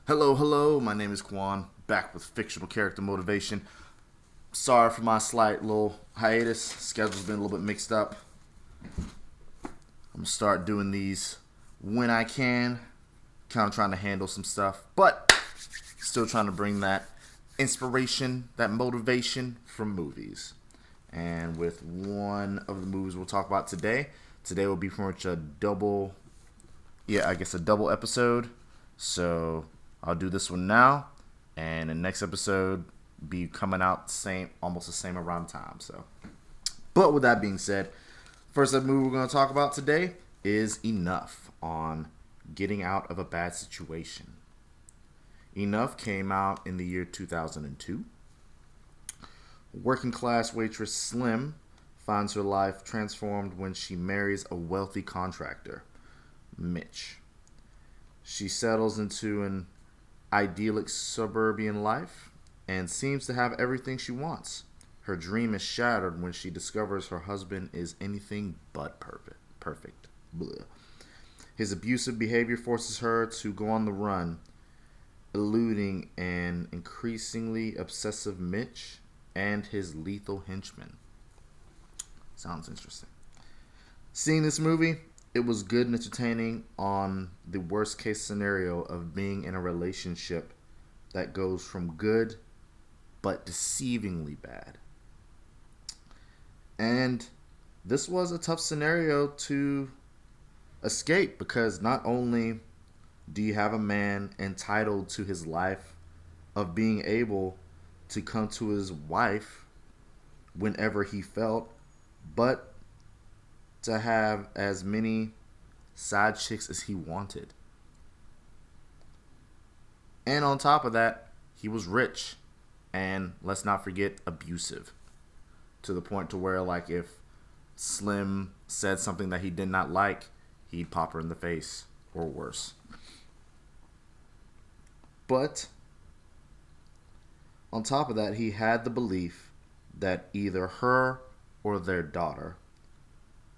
Hello, hello, my name is Kwan, back with fictional character motivation. Sorry for my slight little hiatus. Schedule's been a little bit mixed up. I'm gonna start doing these when I can. Kind of trying to handle some stuff, but still trying to bring that inspiration, that motivation from movies. And with one of the movies we'll talk about today will be pretty much a double, a double episode. So I'll do this one now, and the next episode be coming out almost the same around time. So, but with that being said, first movie we're going to talk about today is Enough, on getting out of a bad situation. Enough came out in the year 2002. Working class waitress Slim finds her life transformed when she marries a wealthy contractor, Mitch. She settles into an idyllic suburban life and seems to have everything she wants. Her dream is shattered when she discovers her husband is anything but perfect. Blech. His abusive behavior forces her to go on the run, eluding an increasingly obsessive Mitch and his lethal henchmen. Sounds interesting. Seeing this movie, it was good and entertaining on the worst case scenario of being in a relationship that goes from good but deceivingly bad. And this was a tough scenario to escape, because not only do you have a man entitled to his life of being able to come to his wife whenever he felt, but to have as many side chicks as he wanted. And on top of that, he was rich, and let's not forget, abusive, to the point to where, like, if Slim said something that he did not like, he'd pop her in the face, or worse. But on top of that, he had the belief that either her or their daughter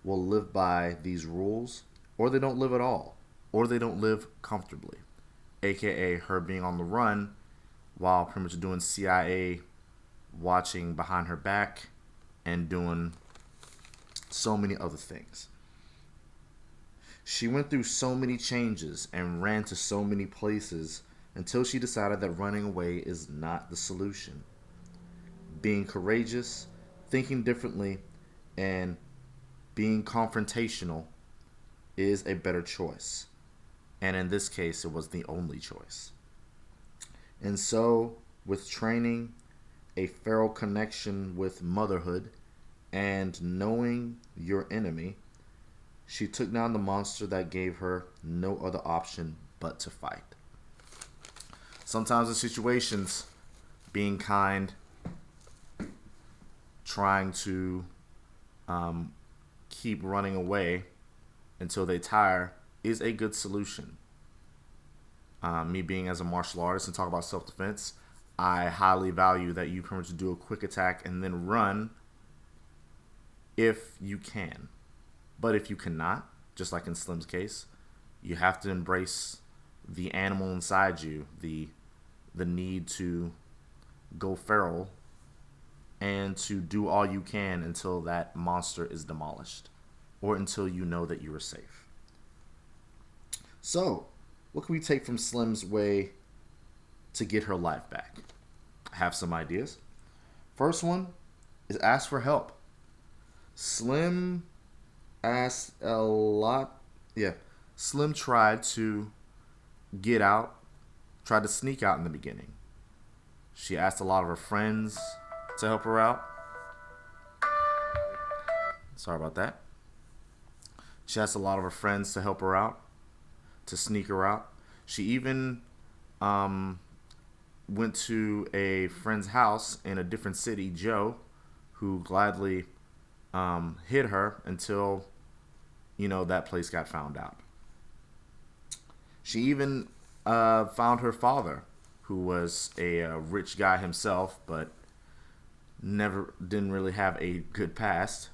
will live by these rules, or they don't live at all, or they don't live comfortably, aka her being on the run while pretty much doing CIA watching behind her back and doing so many other things. She went through so many changes and ran to so many places until she decided that running away is not the solution. Being courageous, thinking differently, and being confrontational is a better choice. And in this case, it was the only choice. And so, with training, a feral connection with motherhood, and knowing your enemy, she took down the monster that gave her no other option but to fight. Sometimes in situations, being kind, trying to keep running away until they tire is a good solution. Me being as a martial artist and talk about self-defense, I highly value that you pretty much do a quick attack and then run if you can. But if you cannot, just like in Slim's case, you have to embrace the animal inside you, the need to go feral, and to do all you can until that monster is demolished, or until you know that you are safe. So, what can we take from Slim's way to get her life back? I have some ideas. First one is ask for help. Slim asked a lot. Yeah, Slim tried to get out, tried to sneak out in the beginning. She asked a lot of her friends to help her out. Sorry about that. She asked a lot of her friends to help her out, to sneak her out. She even went to a friend's house in a different city, Joe, who gladly hid her until, that place got found out. She even found her father, who was a rich guy himself, but didn't really have a good past,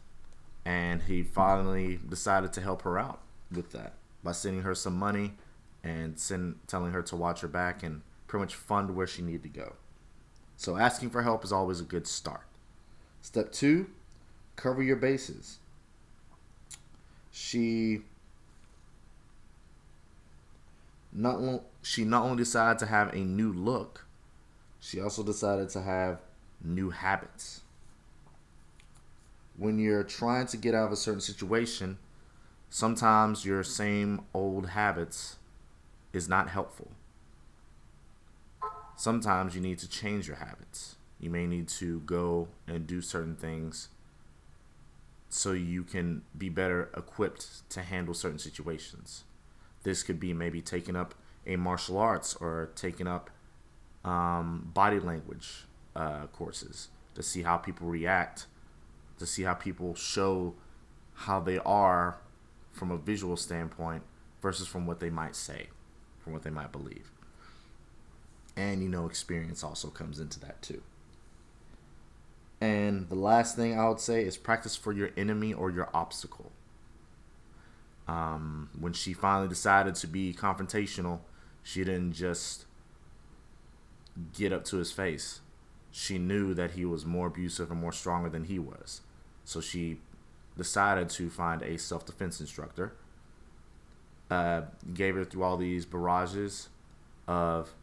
and he finally decided to help her out with that by sending her some money and telling her to watch her back and pretty much fund where she needed to go. So asking for help is always a good start. Step 2, cover your bases. She not only decided to have a new look, she also decided to have new habits. When you're trying to get out of a certain situation, sometimes your same old habits is not helpful. Sometimes you need to change your habits. You may need to go and do certain things so you can be better equipped to handle certain situations. This could be maybe taking up a martial arts or taking up body language courses to see how people react, to see how people show how they are from a visual standpoint versus from what they might say, from what they might believe. And experience also comes into that too. And the last thing I would say is practice for your enemy or your obstacle. When she finally decided to be confrontational, she didn't just get up to his face. She knew that he was more abusive and more stronger than he was. So she decided to find a self-defense instructor. Gave her through all these barrages of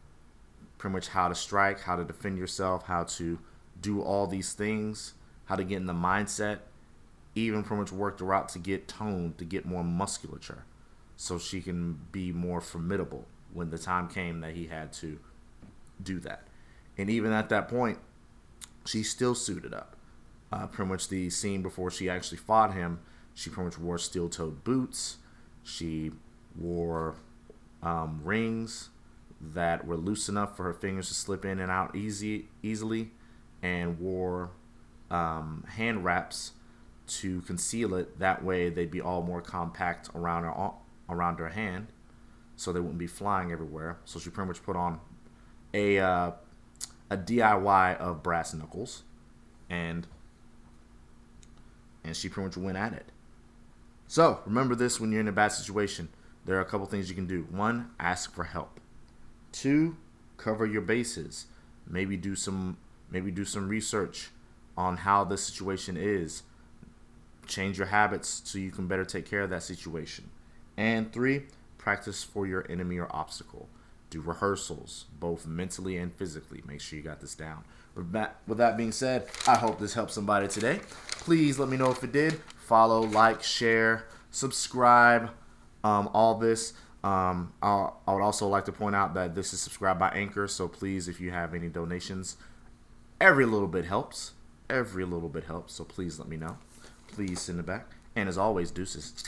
pretty much how to strike, how to defend yourself, how to do all these things, how to get in the mindset, even pretty much worked her out to get toned, to get more musculature, so she can be more formidable when the time came that he had to do that. And even at that point, she still suited up. Pretty much the scene before she actually fought him, she pretty much wore steel-toed boots. She wore rings that were loose enough for her fingers to slip in and out easily, and wore hand wraps to conceal it. That way they'd be all more compact around her hand, so they wouldn't be flying everywhere. So she pretty much put on a DIY of brass knuckles, and she pretty much went at it. So remember this: when you're in a bad situation, there are a couple things you can do. 1, ask for help. 2, cover your bases. Maybe do some research on how the situation is. Change your habits so you can better take care of that situation. And 3, practice for your enemy or obstacle. Do rehearsals, both mentally and physically. Make sure you got this down. With that being said, I hope this helped somebody today. Please let me know if it did. Follow, like, share, subscribe, all this. I would also like to point out that this is subscribed by Anchor, so please, if you have any donations, every little bit helps. So please let me know. Please send it back. And as always, deuces.